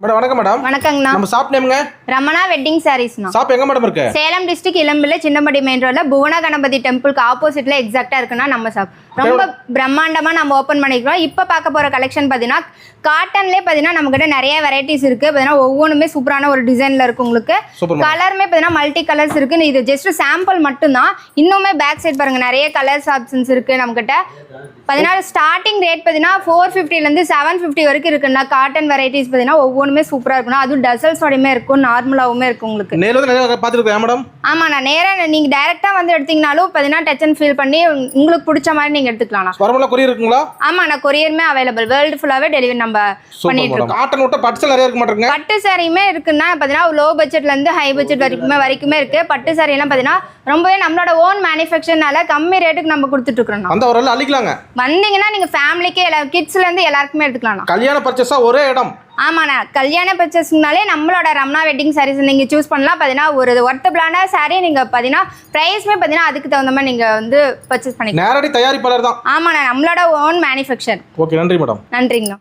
Madam வணக்கம் madam. வணக்கங்கண்ணா. நம்ம shop நேம்ங்க Ramana wedding சாரீஸ்ண்ணா. Shop எங்க மேடம் இருக்கு? சேலம் டிஸ்ட்ரிக்ட் இளம்பிள்ளை சின்னம்படி மெயின் ரோட்ல புவன கணபதி டெம்பிளுக்கு ஆப்போசிட்ல எக்ஸாக்டா இருக்குன்னா நம்ம ஷாப். ரொம்ப பிரம்மாண்டமா நம்ம ஓபன் பண்ணிக்கிறோம். இப்போ பார்க்க போற கலெக்ஷன் பார்த்தீங்கன்னா காட்டன்லேயே பார்த்தீங்கன்னா நம்ம கிட்ட நிறைய வெரைட்டிஸ் இருக்கு. பார்த்தீங்கன்னா ஒவ்வொன்றுமே சூப்பரான ஒரு டிசைன்ல இருக்கு. உங்களுக்கு கலருமே பார்த்தீங்கன்னா மல்டி கலர்ஸ் இருக்கு. இது ஜஸ்ட் சாம்பிள் மட்டும்தான். இன்னுமே பேக் சைட் பாருங்க நிறைய கலர்ஸ் ஆப்ஷன்ஸ் இருக்கு நம்ம கிட்ட. பார்த்தீங்கன்னா ஸ்டார்டிங் ரேட் பார்த்தீங்கன்னா 450 750 வரைக்கும் இருக்குன்னா காட்டன் வெரைட்டிஸ் பார்த்தீங்கன்னா ஒவ்வொன்றுமே சூப்பராக இருக்கணும். அதுவும் டசல்ஸோடையுமே இருக்கும், நார்மலாகவுமே இருக்கும் உங்களுக்கு. நேரில் நிறைய பார்த்துருக்கேன் மேடம். ஆமாம், நான் நேராக நீங்கள் டைரெக்டாக வந்து எடுத்தீங்கனாலும் பார்த்தீங்கன்னா டச் அண்ட் ஃபீல் பண்ணி உங்களுக்கு பிடிச்ச மாதிரி நீங்கள் எடுத்துக்கலாம். நார்மலாக கொரியர் இருக்குங்களா? ஆமாம், நான் கொரியருமே அவைலபிள். வேர்ல்டு ஃபுல்லாகவே டெலிவரி நம்ம பண்ணிட்டு இருக்கோம். காட்டன் விட்ட பட்டு நிறைய இருக்க மாட்டேங்க. பட்டு சாரியுமே இருக்குன்னா பார்த்தீங்கன்னா லோ பட்ஜெட்லேருந்து ஹை பட்ஜெட் வரைக்குமே இருக்குது. பட்டு சாரியெல்லாம் பார்த்தீங்கன்னா ரொம்பவே நம்மளோட ஓன் மேனுஃபேக்சர்னால கம்மி ரேட்டுக்கு நம்ம கொடுத்துட்டு இருக்கிறோம். அந்த ஒரு அள்ளிக்கலாங்க. வந்தீங்கன்னா நீங்கள் ஃபேமிலிக்கே கிட்ஸ்லேருந்து எல்லாருக்குமே எடுத்துக்கலாம். கல்யாண பர்ச்சேஸா ஒரே இடம். ஆமாண்ணா, கல்யாண பர்ச்சேஸ்னாலே நம்மளோட ரமணா வெட்டிங் சாரீஸ் நீங்கள் சூஸ் பண்ணலாம். பார்த்தீங்கன்னா ஒரு ஒர்த்தபிளான சாரீ நீங்கள் பார்த்தீங்கன்னா ப்ரைஸ்மே பார்த்தீங்கன்னா அதுக்கு தகுந்த மாதிரி நீங்கள் வந்து பர்ச்சேஸ் பண்ணிக்கலாம். நேரடி தயாரிப்பாளர் தான். ஆமாண்ணா, நம்மளோட ஓன் மேனுஃபேக்சர். ஓகே, நன்றி மேடம். நன்றிங்கண்ணா.